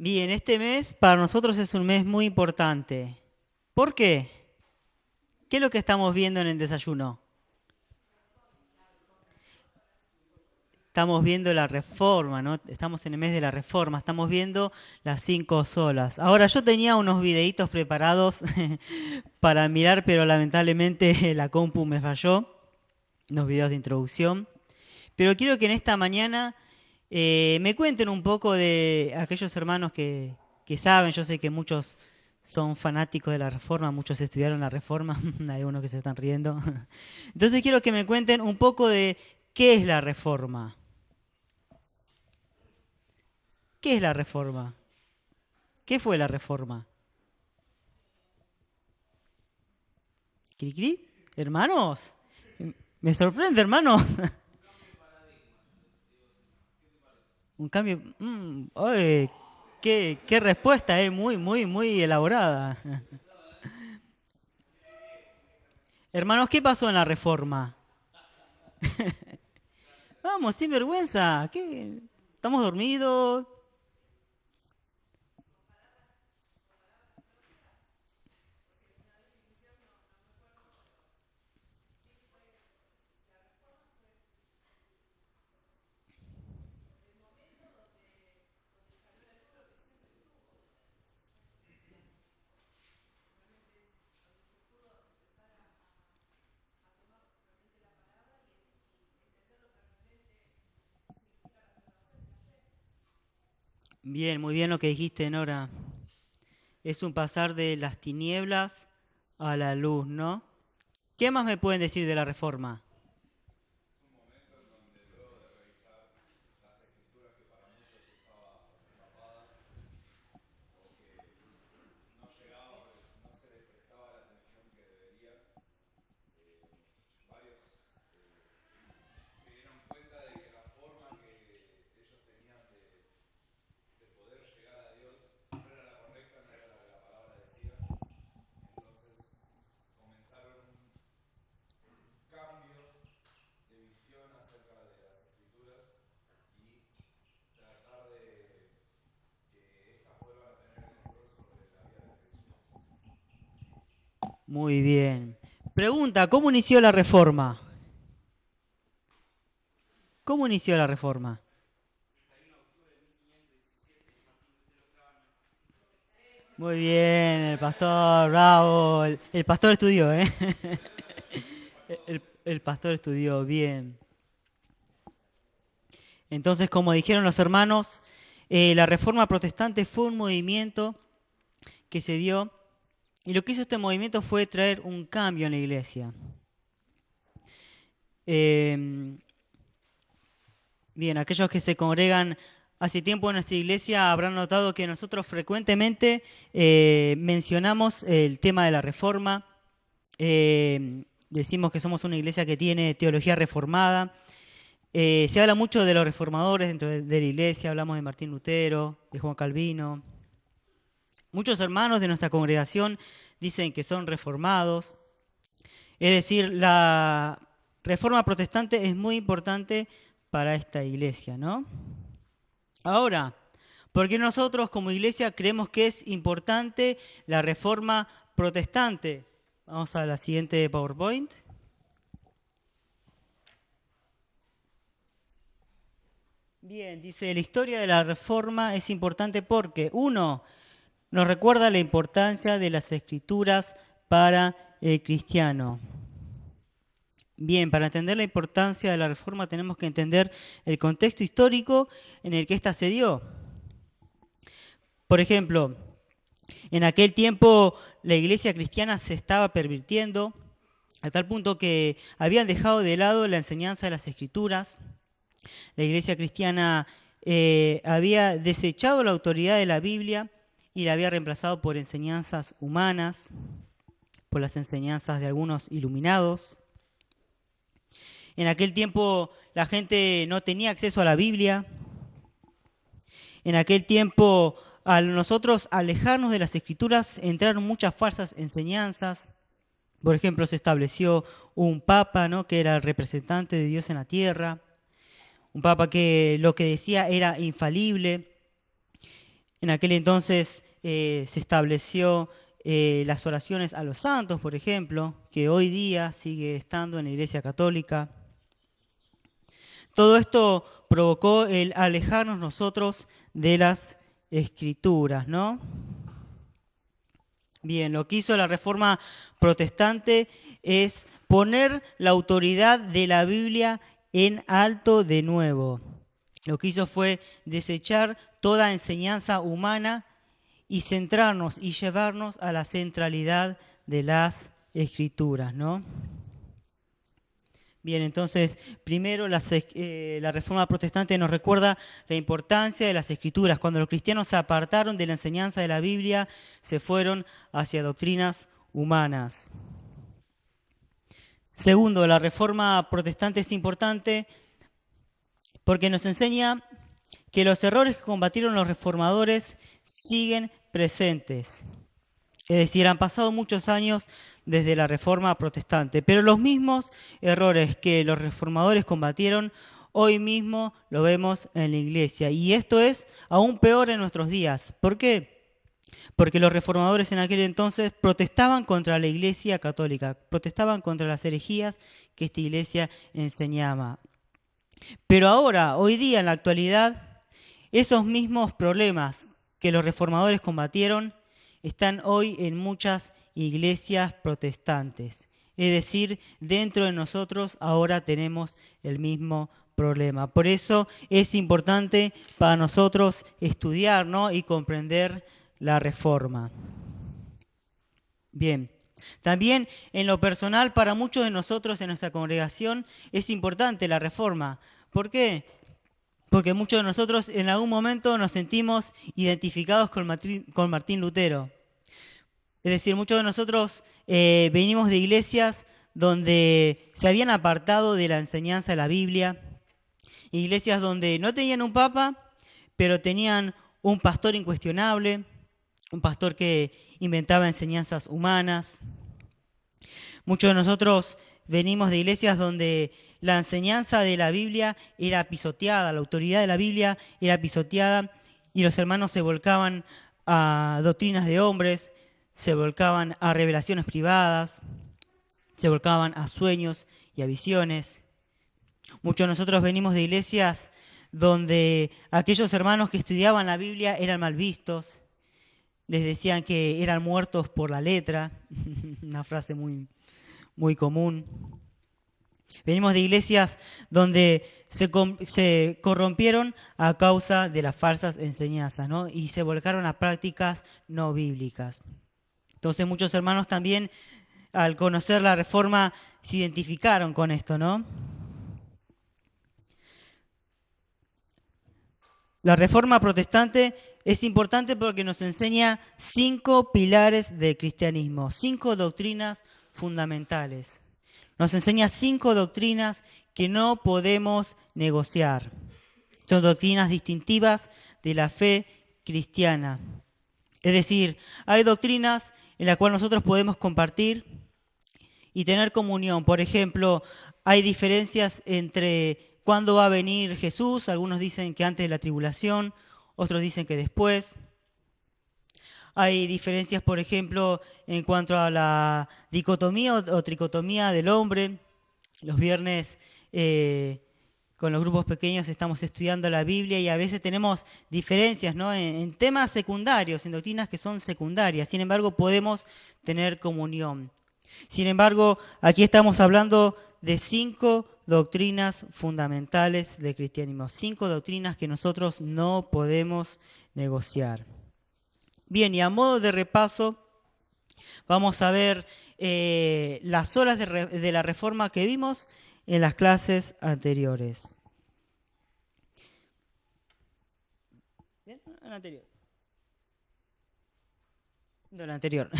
Bien, este mes para nosotros es un mes muy importante. ¿Por qué? ¿Qué es lo que estamos viendo en el desayuno? Estamos viendo la reforma, ¿no? Estamos en el mes de la reforma, estamos viendo las 5 solas. Ahora, yo tenía unos videitos preparados para mirar, pero lamentablemente la compu me falló, unos videos de introducción. Pero quiero que en esta mañana me cuenten un poco de aquellos hermanos que saben. Yo sé que muchos son fanáticos de la reforma, muchos estudiaron la reforma, hay unos que se están riendo. Entonces quiero que me cuenten un poco de qué es la reforma. ¿Qué es la reforma? ¿Qué fue la reforma? ¿Cri? ¿Hermanos? Me sorprende, hermanos. Un cambio. Oye, qué respuesta, muy, muy, muy elaborada. Hermanos, ¿qué pasó en la reforma? Vamos, sin vergüenza. ¿Qué? ¿Estamos dormidos? Bien, muy bien lo que dijiste, Nora. Es un pasar de las tinieblas a la luz, ¿no? ¿Qué más me pueden decir de la reforma? Muy bien. Pregunta, ¿cómo inició la reforma? ¿Cómo inició la reforma? Muy bien, el pastor, bravo. El pastor estudió, ¿eh? El pastor estudió bien. Entonces, como dijeron los hermanos, la reforma protestante fue un movimiento que se dio, y lo que hizo este movimiento fue traer un cambio en la iglesia. Eh, Bien, aquellos que se congregan hace tiempo en nuestra iglesia habrán notado que nosotros frecuentemente mencionamos el tema de la reforma. Decimos que somos una iglesia que tiene teología reformada. Se habla mucho de los reformadores dentro de la iglesia. Hablamos de Martín Lutero, de Juan Calvino. Muchos hermanos de nuestra congregación dicen que son reformados. Es decir, la reforma protestante es muy importante para esta iglesia, ¿no? Ahora, porque nosotros como iglesia creemos que es importante la reforma protestante. Vamos a la siguiente PowerPoint. Bien, dice, la historia de la reforma es importante porque, uno, nos recuerda la importancia de las escrituras para el cristiano. Bien, para entender la importancia de la reforma tenemos que entender el contexto histórico en el que ésta se dio. Por ejemplo, en aquel tiempo la iglesia cristiana se estaba pervirtiendo a tal punto que habían dejado de lado la enseñanza de las escrituras. La iglesia cristiana había desechado la autoridad de la Biblia y la había reemplazado por enseñanzas humanas, por las enseñanzas de algunos iluminados. En aquel tiempo la gente no tenía acceso a la Biblia. En aquel tiempo, al nosotros alejarnos de las escrituras, entraron muchas falsas enseñanzas. Por ejemplo, se estableció un papa, ¿no?, que era el representante de Dios en la tierra. Un papa que lo que decía era infalible. En aquel entonces se estableció las oraciones a los santos, por ejemplo, que hoy día sigue estando en la Iglesia Católica. Todo esto provocó el alejarnos nosotros de las Escrituras, ¿no? Bien, lo que hizo la Reforma Protestante es poner la autoridad de la Biblia en alto de nuevo. Lo que hizo fue desechar toda enseñanza humana y centrarnos y llevarnos a la centralidad de las Escrituras, ¿no? Bien, entonces, primero la Reforma Protestante nos recuerda la importancia de las Escrituras. Cuando los cristianos se apartaron de la enseñanza de la Biblia, se fueron hacia doctrinas humanas. Segundo, la Reforma Protestante es importante porque nos enseña que los errores que combatieron los reformadores siguen presentes. Es decir, han pasado muchos años desde la Reforma Protestante, pero los mismos errores que los reformadores combatieron, hoy mismo lo vemos en la Iglesia. Y esto es aún peor en nuestros días. ¿Por qué? Porque los reformadores en aquel entonces protestaban contra la Iglesia Católica, protestaban contra las herejías que esta Iglesia enseñaba. Pero ahora, hoy día, en la actualidad, esos mismos problemas que los reformadores combatieron están hoy en muchas iglesias protestantes. Es decir, dentro de nosotros ahora tenemos el mismo problema. Por eso es importante para nosotros estudiar, ¿no?, y comprender la Reforma. Bien. También en lo personal, para muchos de nosotros en nuestra congregación es importante la Reforma. ¿Por qué? Porque muchos de nosotros en algún momento nos sentimos identificados con Martín Lutero. Es decir, muchos de nosotros venimos de iglesias donde se habían apartado de la enseñanza de la Biblia, iglesias donde no tenían un papa, pero tenían un pastor incuestionable, un pastor que inventaba enseñanzas humanas. Muchos de nosotros venimos de iglesias donde la enseñanza de la Biblia era pisoteada, la autoridad de la Biblia era pisoteada y los hermanos se volcaban a doctrinas de hombres, se volcaban a revelaciones privadas, se volcaban a sueños y a visiones. Muchos de nosotros venimos de iglesias donde aquellos hermanos que estudiaban la Biblia eran mal vistos, les decían que eran muertos por la letra, una frase muy común. Venimos de iglesias donde se corrompieron a causa de las falsas enseñanzas, ¿no?, y se volcaron a prácticas no bíblicas. Entonces muchos hermanos también, al conocer la Reforma, se identificaron con esto, ¿no? La Reforma Protestante es importante porque nos enseña 5 pilares del cristianismo, 5 doctrinas fundamentales. Nos enseña 5 doctrinas que no podemos negociar. Son doctrinas distintivas de la fe cristiana. Es decir, hay doctrinas en las cuales nosotros podemos compartir y tener comunión. Por ejemplo, hay diferencias entre cuándo va a venir Jesús. Algunos dicen que antes de la tribulación, otros dicen que después. Hay diferencias, por ejemplo, en cuanto a la dicotomía o tricotomía del hombre. Los viernes con los grupos pequeños estamos estudiando la Biblia y a veces tenemos diferencias, ¿no?, en temas secundarios, en doctrinas que son secundarias. Sin embargo, podemos tener comunión. Sin embargo, aquí estamos hablando de 5 doctrinas fundamentales del cristianismo, 5 doctrinas que nosotros no podemos negociar. Bien, y a modo de repaso, vamos a ver las olas de la Reforma que vimos en las clases anteriores. ¿Bien? En la anterior. De la anterior.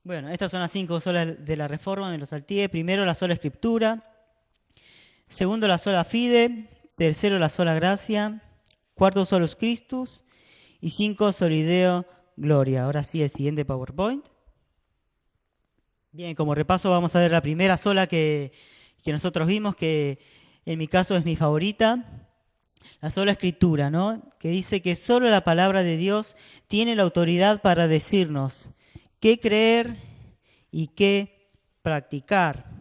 Bueno, estas son las 5 solas de la Reforma, me lo salteé. Primero, la sola Escritura. Segundo, la sola Fide. Tercero, la sola Gracia. Cuarto, solus Christus. Y 5, solideo Gloria. Ahora sí, el siguiente PowerPoint. Bien, como repaso vamos a ver la primera sola que nosotros vimos, que en mi caso es mi favorita. La sola escritura, ¿no? Que dice que solo la palabra de Dios tiene la autoridad para decirnos qué creer y qué practicar.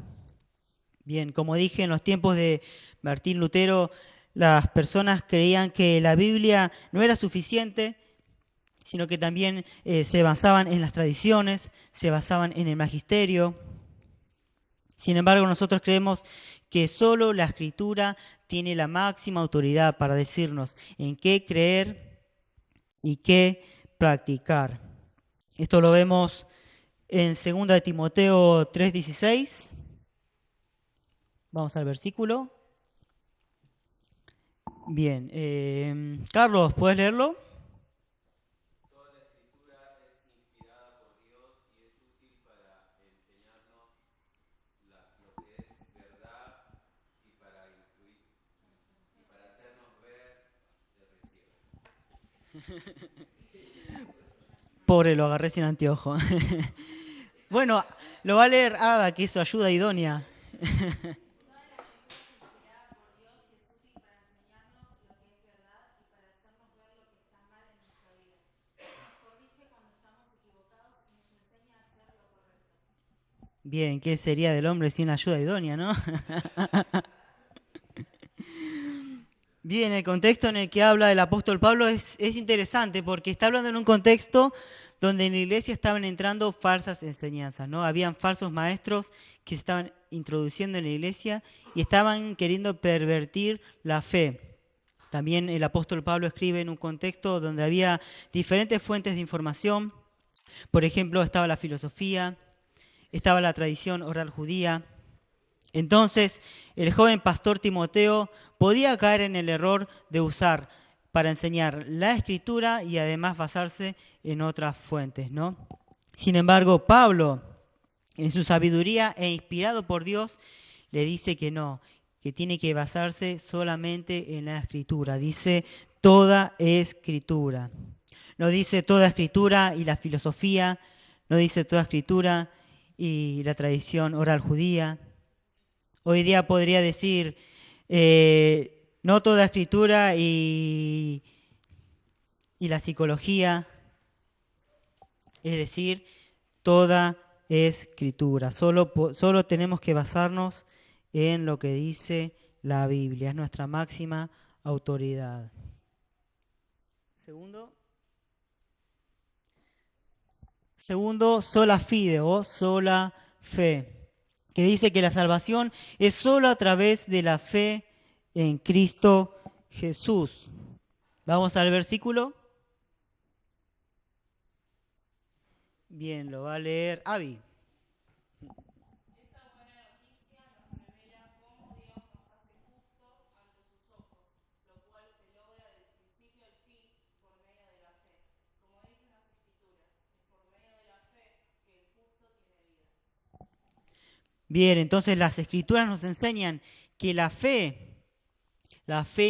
Bien, como dije, en los tiempos de Martín Lutero, las personas creían que la Biblia no era suficiente, sino que también se basaban en las tradiciones, se basaban en el magisterio. Sin embargo, nosotros creemos que solo la Escritura tiene la máxima autoridad para decirnos en qué creer y qué practicar. Esto lo vemos en 2 de Timoteo 3:16. Vamos al versículo. Bien, Carlos, ¿puedes leerlo? Toda la escritura es inspirada por Dios y es útil para enseñarnos lo que es verdad y para instruir y para hacernos ver de recién. Pobre, lo agarré sin anteojo. Bueno, lo va a leer Ada, que es su ayuda idónea. Bien, ¿qué sería del hombre sin ayuda idónea, no? Bien, el contexto en el que habla el apóstol Pablo es interesante porque está hablando en un contexto donde en la iglesia estaban entrando falsas enseñanzas, ¿no? Habían falsos maestros que se estaban introduciendo en la iglesia y estaban queriendo pervertir la fe. También el apóstol Pablo escribe en un contexto donde había diferentes fuentes de información. Por ejemplo, estaba la filosofía, estaba la tradición oral judía. Entonces, el joven pastor Timoteo podía caer en el error de usar para enseñar la escritura y además basarse en otras fuentes, ¿no? Sin embargo, Pablo, en su sabiduría e inspirado por Dios, le dice que no, que tiene que basarse solamente en la escritura. Dice toda escritura. No dice toda escritura y la filosofía, no dice toda escritura y la tradición oral judía. Hoy día podría decir no toda escritura y la psicología, es decir, toda escritura. Solo tenemos que basarnos en lo que dice la Biblia, es nuestra máxima autoridad. Segundo, sola fide o sola fe, que dice que la salvación es solo a través de la fe en Cristo Jesús. Vamos al versículo. Bien, lo va a leer Abby. Bien, entonces las escrituras nos enseñan que la fe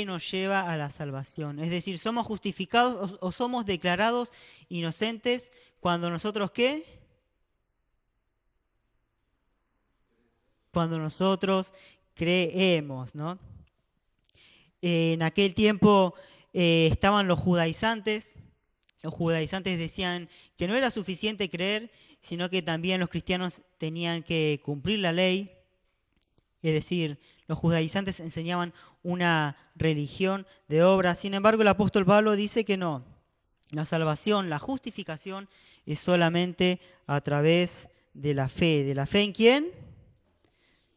nos lleva a la salvación. Es decir, somos justificados o somos declarados inocentes cuando nosotros ¿qué? Cuando nosotros creemos, ¿no? En aquel tiempo estaban los judaizantes. Los judaizantes decían que no era suficiente creer, sino que también los cristianos tenían que cumplir la ley. Es decir, los judaizantes enseñaban una religión de obras. Sin embargo, el apóstol Pablo dice que no. La salvación, la justificación es solamente a través de la fe. ¿De la fe en quién?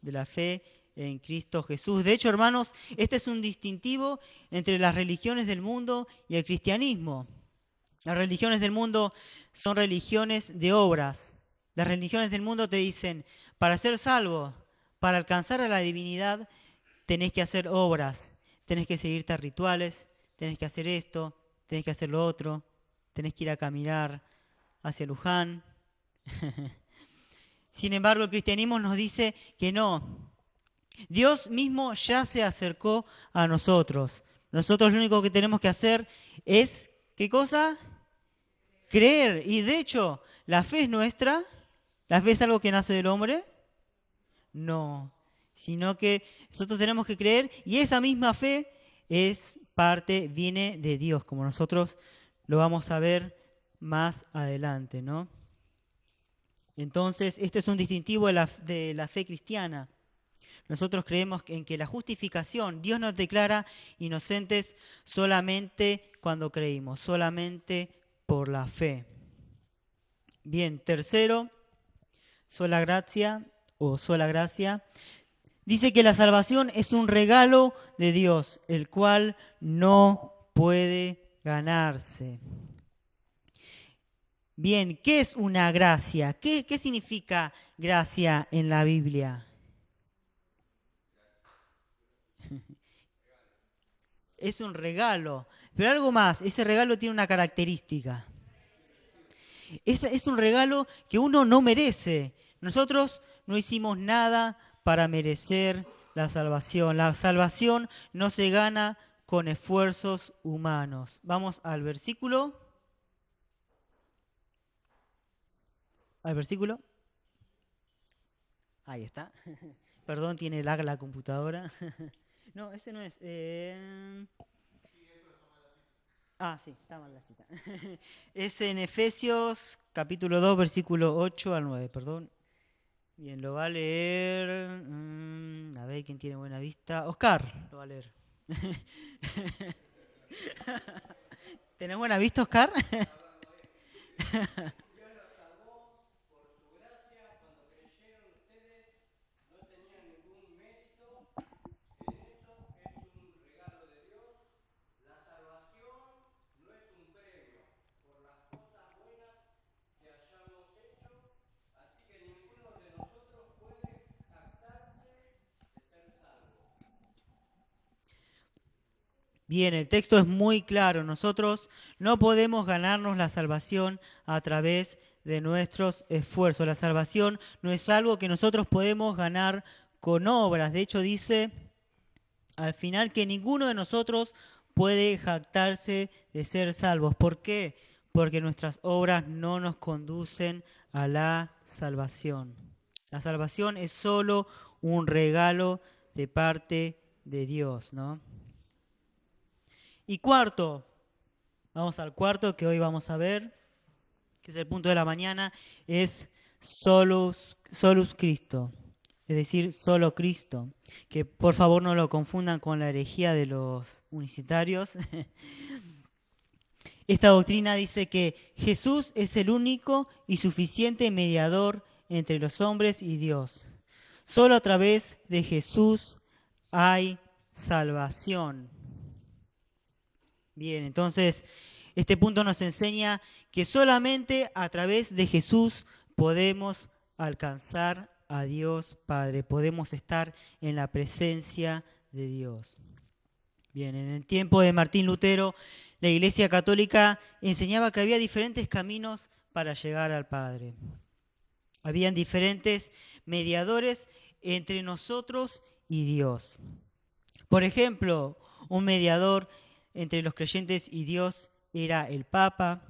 De la fe en Cristo Jesús. De hecho, hermanos, este es un distintivo entre las religiones del mundo y el cristianismo. Las religiones del mundo son religiones de obras. Las religiones del mundo te dicen, para ser salvo, para alcanzar a la divinidad, tenés que hacer obras, tenés que seguirte rituales, tenés que hacer esto, tenés que hacer lo otro, tenés que ir a caminar hacia Luján. Sin embargo, el cristianismo nos dice que no. Dios mismo ya se acercó a nosotros. Nosotros lo único que tenemos que hacer es, ¿qué cosa? Creer. Y de hecho, la fe es nuestra. ¿La fe es algo que nace del hombre? No. Sino que nosotros tenemos que creer y esa misma fe es parte, viene de Dios, como nosotros lo vamos a ver más adelante, ¿no? Entonces, este es un distintivo de la fe cristiana. Nosotros creemos en que la justificación, Dios nos declara inocentes solamente cuando creímos, solamente por la fe. Bien, tercero, sola gracia o sola gracia. Dice que la salvación es un regalo de Dios, el cual no puede ganarse. Bien, ¿qué es una gracia? ¿Qué significa gracia en la Biblia? Es un regalo, pero algo más, ese regalo tiene una característica. Es un regalo que uno no merece. Nosotros no hicimos nada para merecer la salvación. La salvación no se gana con esfuerzos humanos. Vamos al versículo. Al versículo. Ahí está. Perdón, tiene lag la computadora. No, ese no es. Sí, está mal la cita. Es en Efesios capítulo 2, versículo 8 al 9, perdón. Bien, lo va a leer. A ver quién tiene buena vista. Oscar, lo va a leer. ¿Tenés buena vista, Oscar? Bien, el texto es muy claro. Nosotros no podemos ganarnos la salvación a través de nuestros esfuerzos. La salvación no es algo que nosotros podemos ganar con obras. De hecho, dice al final que ninguno de nosotros puede jactarse de ser salvos. ¿Por qué? Porque nuestras obras no nos conducen a la salvación. La salvación es solo un regalo de parte de Dios, ¿no? Y cuarto, vamos al cuarto que hoy vamos a ver, que es el punto de la mañana, es solus Christo, es decir, solo Cristo. Que por favor no lo confundan con la herejía de los unicitarios. Esta doctrina dice que Jesús es el único y suficiente mediador entre los hombres y Dios. Solo a través de Jesús hay salvación. Bien, entonces este punto nos enseña que solamente a través de Jesús podemos alcanzar a Dios Padre, podemos estar en la presencia de Dios. Bien, en el tiempo de Martín Lutero, la Iglesia Católica enseñaba que había diferentes caminos para llegar al Padre. Habían diferentes mediadores entre nosotros y Dios. Por ejemplo, un mediador entre los creyentes y Dios era el Papa.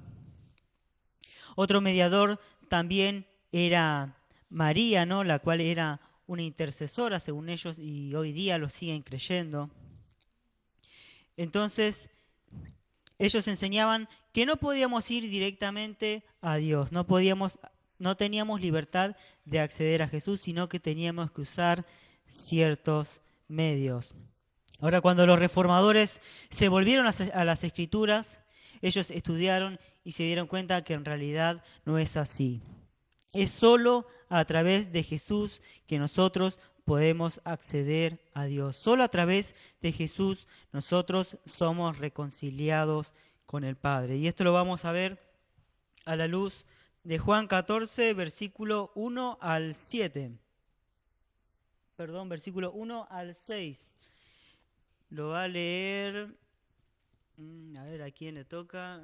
Otro mediador también era María, ¿no? La cual era una intercesora, según ellos, y hoy día lo siguen creyendo. Entonces, ellos enseñaban que no podíamos ir directamente a Dios, no teníamos libertad de acceder a Jesús, sino que teníamos que usar ciertos medios. Ahora, cuando los reformadores se volvieron a las Escrituras, ellos estudiaron y se dieron cuenta que en realidad no es así. Es solo a través de Jesús que nosotros podemos acceder a Dios. Solo a través de Jesús nosotros somos reconciliados con el Padre. Y esto lo vamos a ver a la luz de Juan 14, versículo 1 al 7. Perdón, versículo 1 al 6. Lo va a leer, a ver a quién le toca,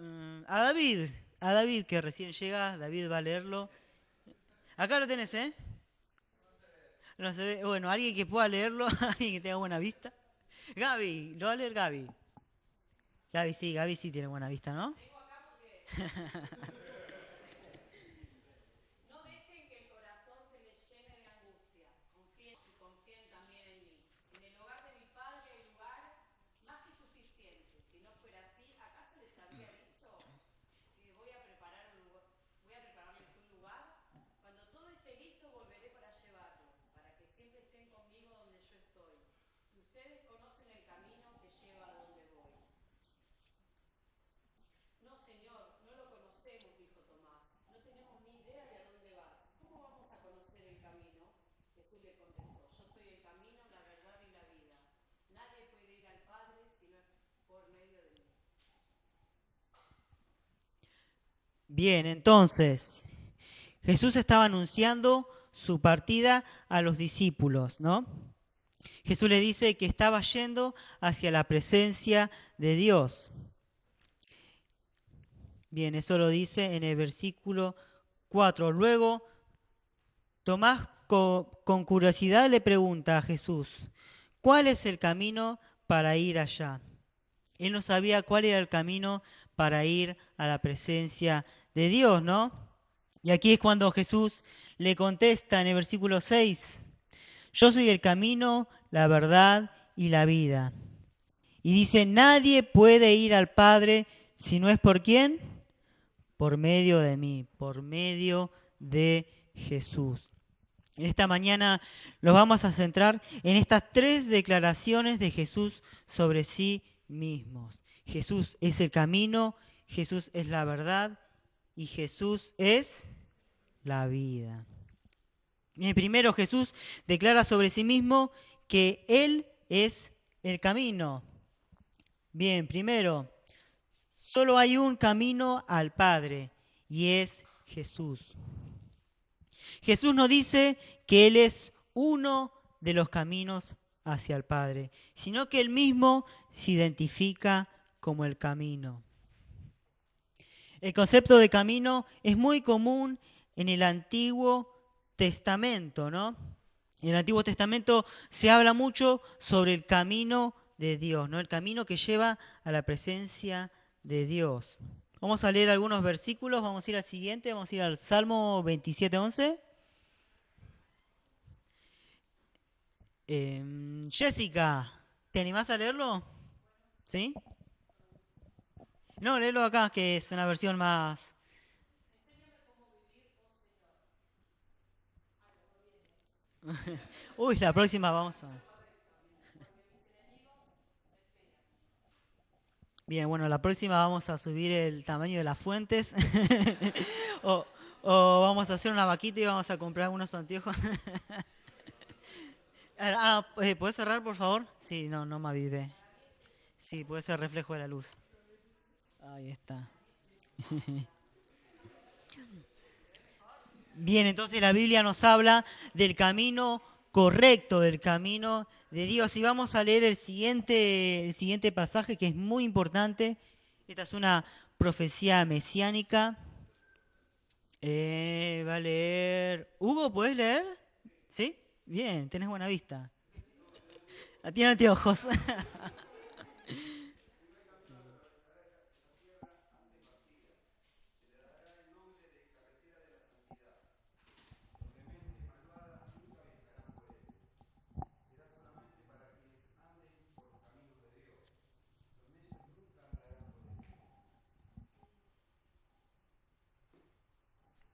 a David que recién llega, David va a leerlo. Acá lo tenés, ¿eh? No se ve. Bueno, alguien que pueda leerlo, alguien que tenga buena vista. Gaby, lo va a leer Gaby. Gaby sí tiene buena vista, ¿no? Bien, entonces, Jesús estaba anunciando su partida a los discípulos, ¿no? Jesús le dice que estaba yendo hacia la presencia de Dios. Bien, eso lo dice en el versículo 4. Luego, Tomás con curiosidad le pregunta a Jesús, ¿cuál es el camino para ir allá? Él no sabía cuál era el camino para ir a la presencia de Dios, ¿no? Y aquí es cuando Jesús le contesta en el versículo 6, yo soy el camino, la verdad y la vida. Y dice, nadie puede ir al Padre si no es por quién, por medio de mí, por medio de Jesús. En esta mañana nos vamos a centrar en estas tres declaraciones de Jesús sobre sí mismos. Jesús es el camino, Jesús es la verdad y Jesús es la vida. Bien, primero Jesús declara sobre sí mismo que Él es el camino. Bien, primero, solo hay un camino al Padre y es Jesús. Jesús nos dice que Él es uno de los caminos hacia el Padre, sino que Él mismo se identifica como el camino. El concepto de camino es muy común en el Antiguo Testamento, ¿no? En el Antiguo Testamento se habla mucho sobre el camino de Dios, ¿no? El camino que lleva a la presencia de Dios. Vamos a leer algunos versículos, vamos a ir al siguiente, vamos a ir al Salmo 27:11. Jessica, ¿te animás a leerlo? ¿Sí? No, léelo acá, que es una versión más... Uy, la próxima vamos a... Bien, bueno, la próxima vamos a subir el tamaño de las fuentes. o, o vamos a hacer una vaquita y vamos a comprar unos anteojos. ¿Puedes cerrar, por favor? Sí, no, no me avivé. Sí, puede ser reflejo de la luz. Ahí está. Bien, entonces la Biblia nos habla del camino correcto, del camino de Dios. Y vamos a leer el siguiente pasaje que es muy importante. Esta es una profecía mesiánica. Va a leer... Hugo, ¿puedes leer? ¿Sí? Bien, tenés buena vista. Tiene anteojos.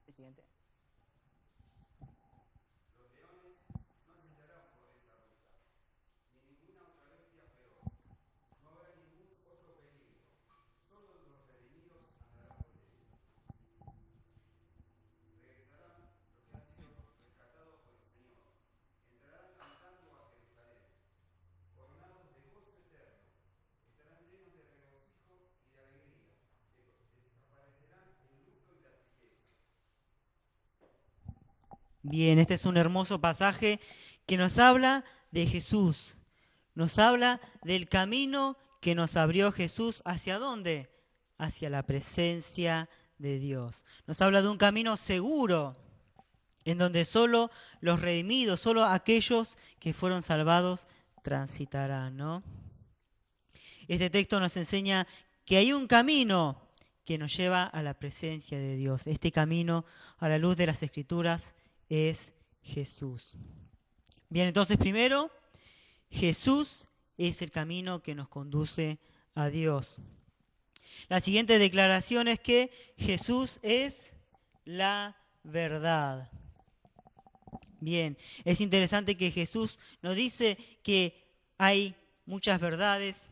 El siguiente. Bien, este es un hermoso pasaje que nos habla de Jesús. Nos habla del camino que nos abrió Jesús. ¿Hacia dónde? Hacia la presencia de Dios. Nos habla de un camino seguro, en donde solo los redimidos, solo aquellos que fueron salvados transitarán, ¿no? Este texto nos enseña que hay un camino que nos lleva a la presencia de Dios. Este camino, a la luz de las Escrituras, es Jesús. Bien, entonces primero, Jesús es el camino que nos conduce a Dios. La siguiente declaración es que Jesús es la verdad. Bien, es interesante que Jesús nos dice que hay muchas verdades.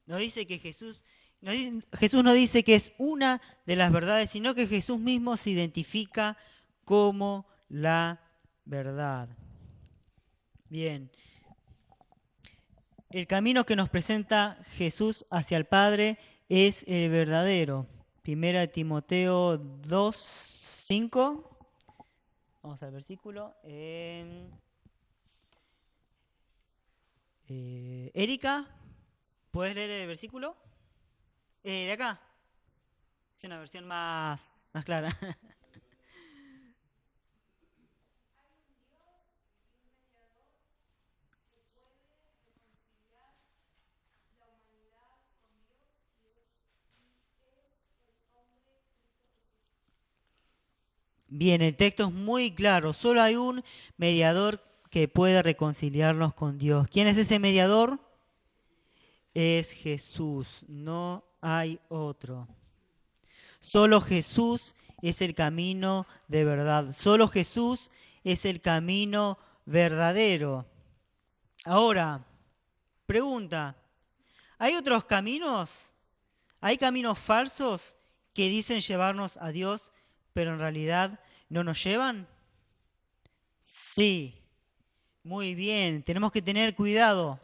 Nos dice que Jesús no dice que es una de las verdades, sino que Jesús mismo se identifica como la verdad. Bien, el camino que nos presenta Jesús hacia el Padre es el verdadero. Primera de Timoteo 2:5. Vamos al versículo. Erika, ¿puedes leer el versículo? De acá. Es una versión más clara. Bien, el texto es muy claro. Solo hay un mediador que puede reconciliarnos con Dios. ¿Quién es ese mediador? Es Jesús, no hay otro. Solo Jesús es el camino de verdad. Solo Jesús es el camino verdadero. Ahora, pregunta, ¿hay otros caminos? ¿Hay caminos falsos que dicen llevarnos a Dios, pero en realidad no nos llevan? Sí, muy bien, tenemos que tener cuidado,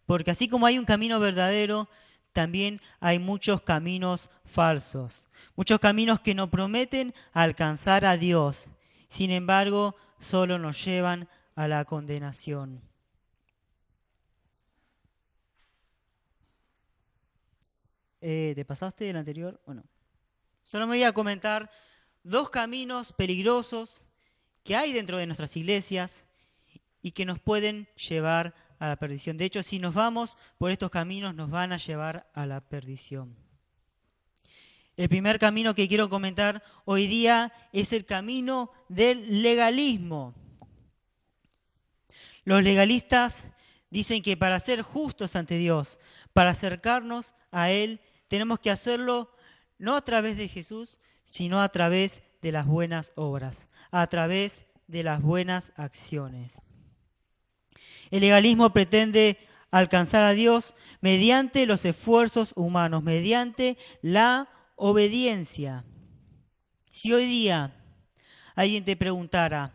porque así como hay un camino verdadero, también hay muchos caminos falsos, muchos caminos que nos prometen alcanzar a Dios, sin embargo, solo nos llevan a la condenación. ¿Te pasaste el anterior o no? Solo me voy a comentar dos caminos peligrosos que hay dentro de nuestras iglesias y que nos pueden llevar a la perdición. De hecho, si nos vamos por estos caminos, nos van a llevar a la perdición. El primer camino que quiero comentar hoy día es el camino del legalismo. Los legalistas dicen que para ser justos ante Dios, para acercarnos a Él, tenemos que hacerlo no a través de Jesús, sino a través de las buenas obras, a través de las buenas acciones. El legalismo pretende alcanzar a Dios mediante los esfuerzos humanos, mediante la obediencia. Si hoy día alguien te preguntara,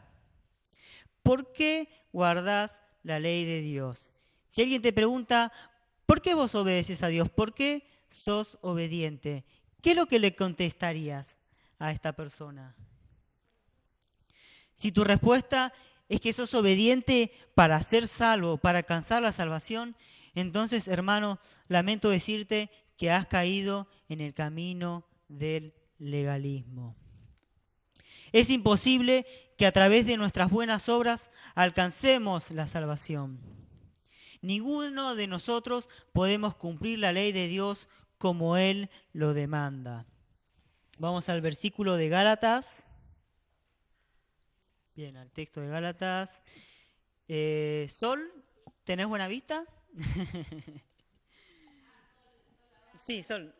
¿por qué guardás la ley de Dios? Si alguien te pregunta, ¿por qué vos obedeces a Dios? ¿Por qué sos obediente? ¿Qué es lo que le contestarías a esta persona? Si tu respuesta es que sos obediente para ser salvo, para alcanzar la salvación, entonces, hermano, lamento decirte que has caído en el camino del legalismo. Es imposible que a través de nuestras buenas obras alcancemos la salvación. Ninguno de nosotros podemos cumplir la ley de Dios como Él lo demanda. Vamos al versículo de Gálatas. Bien, al texto de Gálatas. Sol, ¿tenés buena vista? Sí, Sol.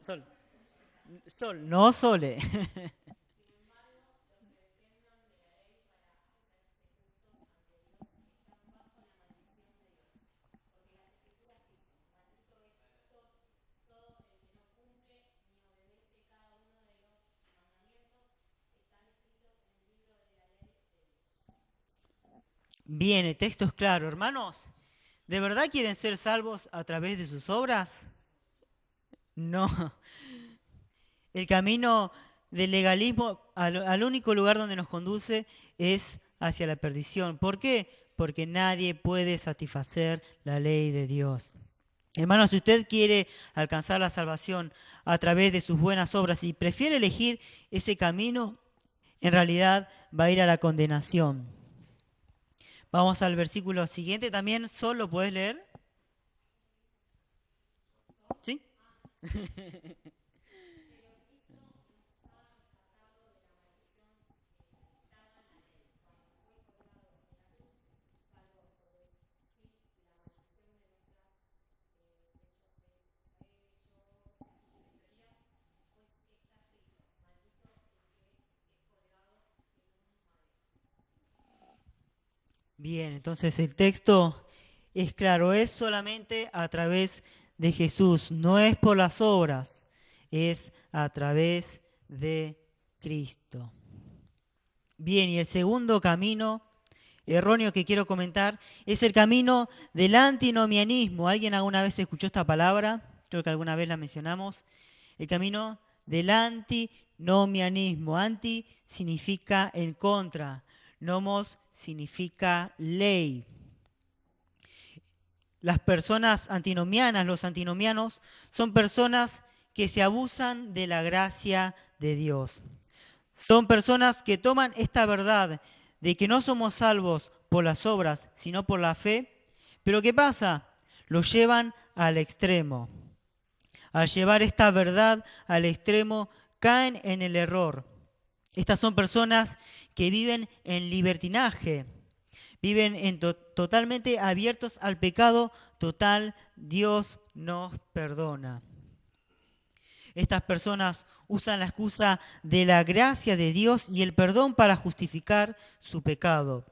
Sol, no Sole. Bien, el texto es claro, hermanos. ¿De verdad quieren ser salvos a través de sus obras? No. El camino del legalismo al único lugar donde nos conduce es hacia la perdición. ¿Por qué? Porque nadie puede satisfacer la ley de Dios. Hermano, si usted quiere alcanzar la salvación a través de sus buenas obras y prefiere elegir ese camino, en realidad va a ir a la condenación. Vamos al versículo siguiente. También solo puedes leer. ¿Sí? Bien, entonces el texto es claro, es solamente a través de Jesús, no es por las obras, es a través de Cristo. Bien, y el segundo camino erróneo que quiero comentar es el camino del antinomianismo. ¿Alguien alguna vez escuchó esta palabra? Creo que alguna vez la mencionamos. El camino del antinomianismo. Anti significa en contra, nomos significa ley. Las personas antinomianas, los antinomianos, son personas que se abusan de la gracia de Dios. Son personas que toman esta verdad de que no somos salvos por las obras, sino por la fe. Pero ¿qué pasa? Lo llevan al extremo. Al llevar esta verdad al extremo, caen en el error. Estas son personas que viven en libertinaje, viven totalmente abiertos al pecado total. Dios nos perdona. Estas personas usan la excusa de la gracia de Dios y el perdón para justificar su pecado.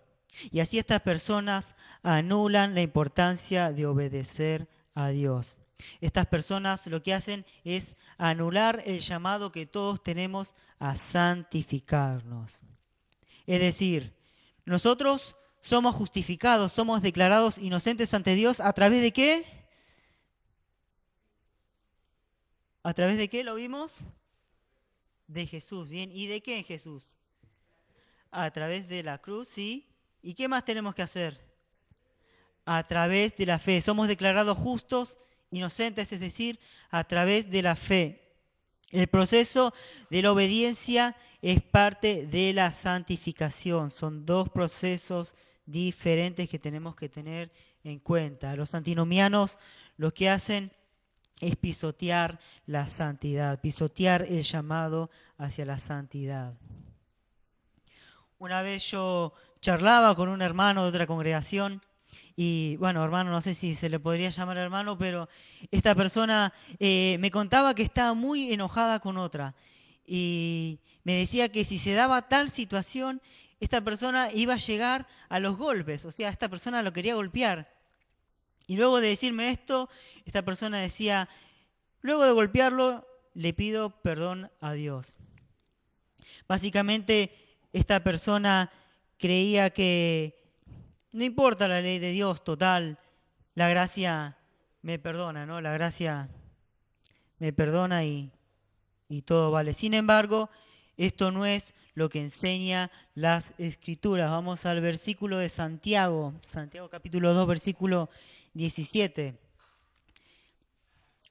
Y así estas personas anulan la importancia de obedecer a Dios. Estas personas lo que hacen es anular el llamado que todos tenemos a santificarnos. Es decir, nosotros somos justificados, somos declarados inocentes ante Dios ¿a través de qué? ¿A través de qué lo vimos? De Jesús, bien. ¿Y de qué en Jesús? A través de la cruz, sí. ¿Y qué más tenemos que hacer? A través de la fe. Somos declarados justos, inocentes, es decir, a través de la fe. El proceso de la obediencia es parte de la santificación. Son dos procesos diferentes que tenemos que tener en cuenta. Los antinomianos lo que hacen es pisotear la santidad, pisotear el llamado hacia la santidad. Una vez yo charlaba con un hermano de otra congregación y, bueno, hermano, no sé si se le podría llamar hermano, pero esta persona me contaba que estaba muy enojada con otra y me decía que si se daba tal situación, esta persona iba a llegar a los golpes, o sea, esta persona lo quería golpear. Y luego de decirme esto, esta persona decía, luego de golpearlo, le pido perdón a Dios. Básicamente, esta persona creía que no importa la ley de Dios, total, la gracia me perdona, ¿no? La gracia me perdona y todo vale. Sin embargo, esto no es lo que enseña las Escrituras. Vamos al versículo de Santiago, Santiago capítulo 2, versículo 17.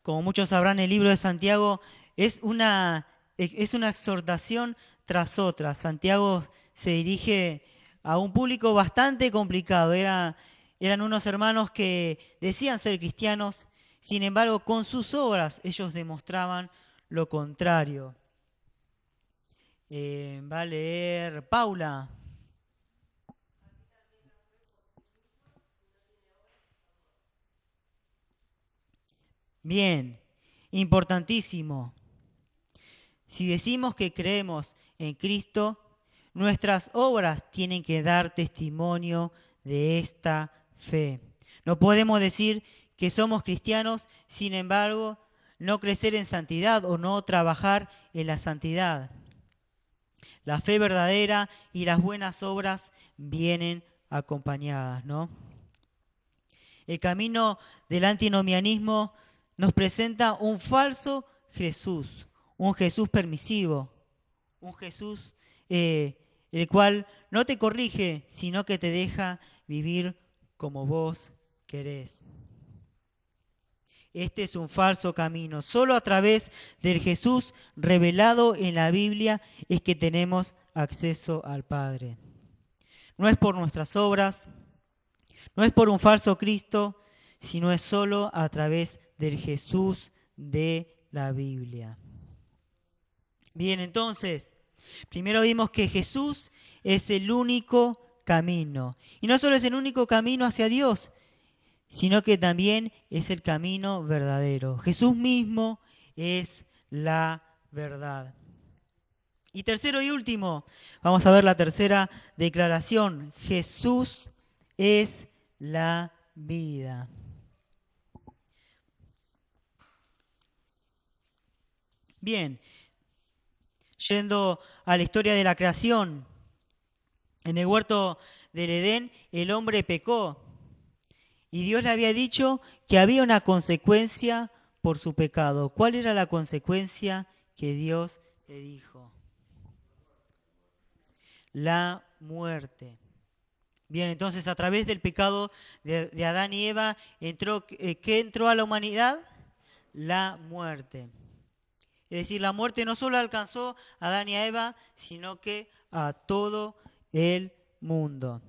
Como muchos sabrán, el libro de Santiago es una exhortación tras otra. Santiago se dirige a un público bastante complicado. Eran unos hermanos que decían ser cristianos, sin embargo, con sus obras ellos demostraban lo contrario. Va a leer Paula. Bien, importantísimo. Si decimos que creemos en Cristo, nuestras obras tienen que dar testimonio de esta fe. No podemos decir que somos cristianos, sin embargo, no crecer en santidad o no trabajar en la santidad. La fe verdadera y las buenas obras vienen acompañadas, ¿no? El camino del antinomianismo nos presenta un falso Jesús, un Jesús permisivo, un Jesús el cual no te corrige, sino que te deja vivir como vos querés. Este es un falso camino. Solo a través del Jesús revelado en la Biblia es que tenemos acceso al Padre. No es por nuestras obras, no es por un falso Cristo, sino es solo a través del Jesús de la Biblia. Bien, entonces, primero vimos que Jesús es el único camino. Y no solo es el único camino hacia Dios, sino que también es el camino verdadero. Jesús mismo es la verdad. Y tercero y último, vamos a ver la tercera declaración. Jesús es la vida. Bien, yendo a la historia de la creación, en el huerto del Edén el hombre pecó y Dios le había dicho que había una consecuencia por su pecado. ¿Cuál era la consecuencia? que Dios le dijo. La muerte. Bien, entonces a través del pecado de Adán y Eva, ¿qué entró a la humanidad? La muerte. Es decir, la muerte no solo alcanzó a Adán y a Eva, sino que a todo el mundo.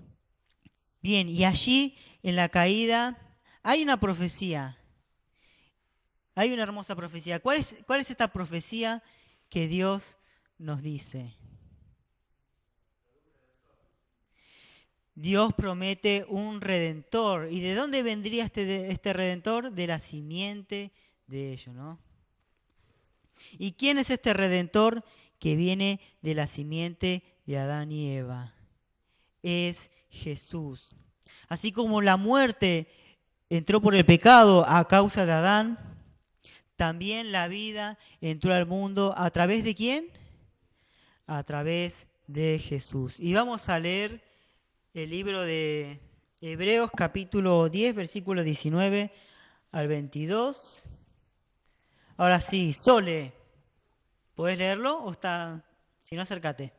Bien, y allí en la caída hay una profecía. Hay una hermosa profecía. ¿Cuál es esta profecía que Dios nos dice? Dios promete un redentor. ¿Y de dónde vendría este redentor? De la simiente de ellos, ¿no? ¿Y quién es este redentor que viene de la simiente de Adán y Eva? Es Jesús. Así como la muerte entró por el pecado a causa de Adán, también la vida entró al mundo ¿a través de quién? A través de Jesús. Y vamos a leer el libro de Hebreos capítulo 10, versículo 19 al 22. Ahora sí, Sole, ¿podés leerlo o está? Si no, acércate.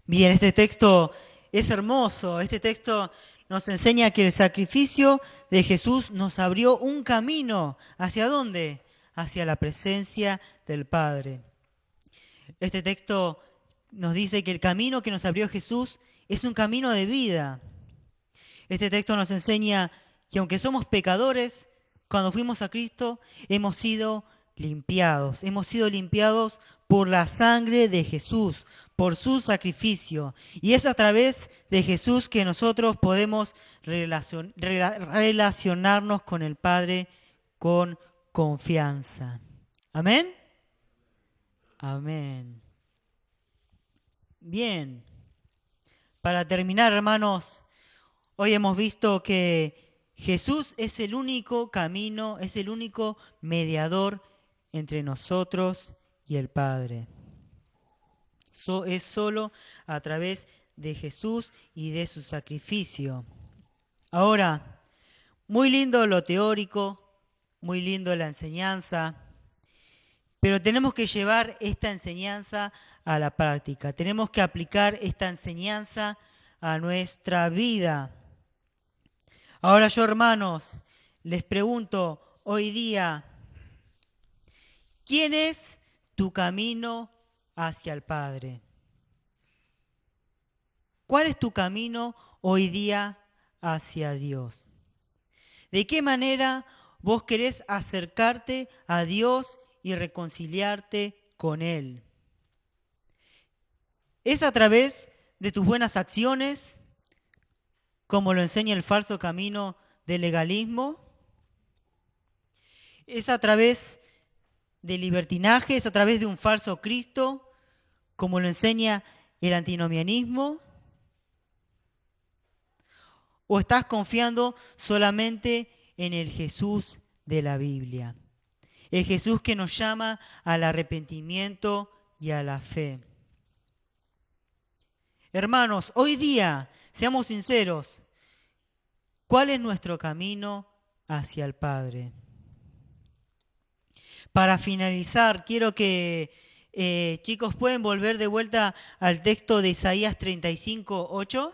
Bien, este texto es hermoso. Este texto nos enseña que el sacrificio de Jesús nos abrió un camino. ¿Hacia dónde? Hacia la presencia del Padre. Este texto nos dice que el camino que nos abrió Jesús es un camino de vida. Este texto nos enseña que aunque somos pecadores, cuando fuimos a Cristo hemos sido limpiados. Hemos sido limpiados por la sangre de Jesús, por su sacrificio. Y es a través de Jesús que nosotros podemos relacionarnos con el Padre con confianza. ¿Amén? Amén. Bien. Para terminar, hermanos, hoy hemos visto que Jesús es el único camino, es el único mediador entre nosotros y el Padre. Es solo a través de Jesús y de su sacrificio. Ahora, muy lindo lo teórico, muy lindo la enseñanza, pero tenemos que llevar esta enseñanza a la práctica. Tenemos que aplicar esta enseñanza a nuestra vida. Ahora yo, hermanos, les pregunto hoy día, ¿quién es tu camino hacia el Padre? ¿Cuál es tu camino hoy día hacia Dios? ¿De qué manera vos querés acercarte a Dios y reconciliarte con Él? ¿Es a través de tus buenas acciones, como lo enseña el falso camino del legalismo? ¿Es a través de libertinaje? ¿Es a través de un falso Cristo, como lo enseña el antinomianismo? ¿O estás confiando solamente en el Jesús de la Biblia? El Jesús que nos llama al arrepentimiento y a la fe. Hermanos, hoy día, seamos sinceros, ¿cuál es nuestro camino hacia el Padre? Para finalizar, quiero que chicos pueden volver de vuelta al texto de Isaías 35:8.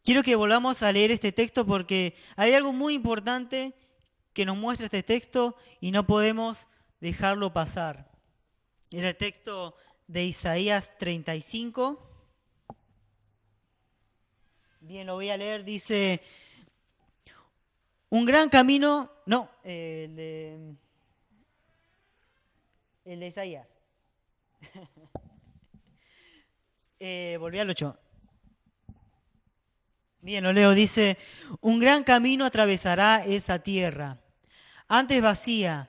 Quiero que volvamos a leer este texto porque hay algo muy importante que nos muestra este texto y no podemos dejarlo pasar. Era el texto de Isaías 35. Bien, lo voy a leer. Dice, un gran camino, no, el de Isaías. Volví al 8. Bien, lo leo, dice, un gran camino atravesará esa tierra, antes vacía.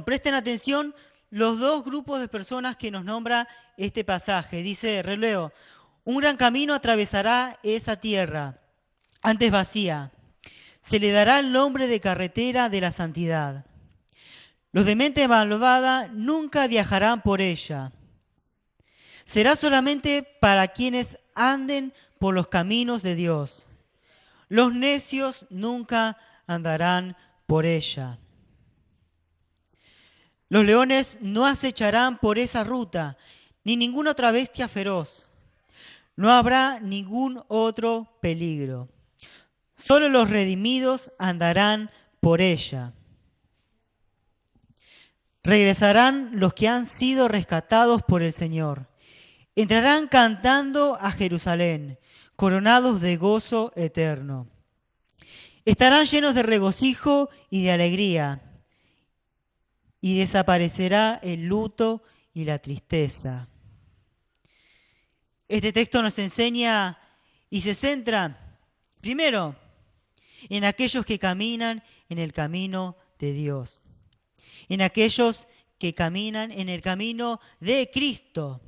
Presten atención los dos grupos de personas que nos nombra este pasaje. Dice, releo, un gran camino atravesará esa tierra, antes vacía. Se le dará el nombre de carretera de la santidad. Los de mente malvada nunca viajarán por ella. Será solamente para quienes anden por los caminos de Dios. Los necios nunca andarán por ella. Los leones no acecharán por esa ruta, ni ninguna otra bestia feroz. No habrá ningún otro peligro. Solo los redimidos andarán por ella. Regresarán los que han sido rescatados por el Señor. Entrarán cantando a Jerusalén, coronados de gozo eterno. Estarán llenos de regocijo y de alegría, y desaparecerá el luto y la tristeza. Este texto nos enseña y se centra, primero, en aquellos que caminan en el camino de Dios, en aquellos que caminan en el camino de Cristo.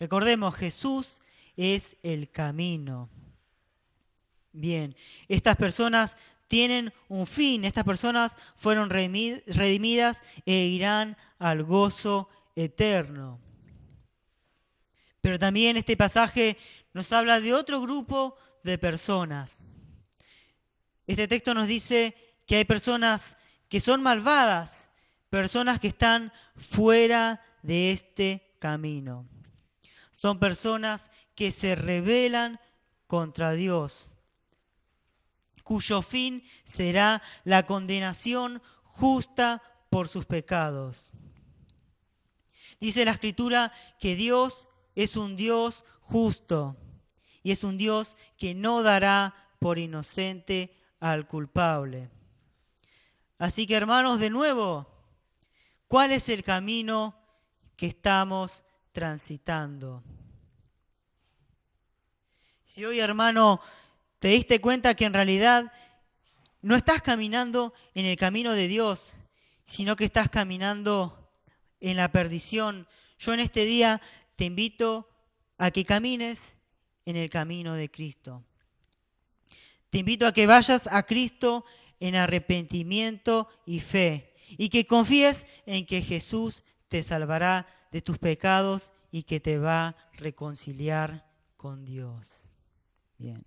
Recordemos, Jesús es el camino. Bien, estas personas tienen un fin, estas personas fueron redimidas e irán al gozo eterno. Pero también este pasaje nos habla de otro grupo de personas. Este texto nos dice que hay personas que son malvadas, personas que están fuera de este camino. Son personas que se rebelan contra Dios, cuyo fin será la condenación justa por sus pecados. Dice la Escritura que Dios es un Dios justo y es un Dios que no dará por inocente al culpable. Así que, hermanos, de nuevo, ¿cuál es el camino que estamos transitando? Si hoy, hermano, te diste cuenta que en realidad no estás caminando en el camino de Dios, sino que estás caminando en la perdición, yo en este día te invito a que camines en el camino de Cristo. Te invito a que vayas a Cristo en arrepentimiento y fe y que confíes en que Jesús te salvará de tus pecados y que te va a reconciliar con Dios. Bien.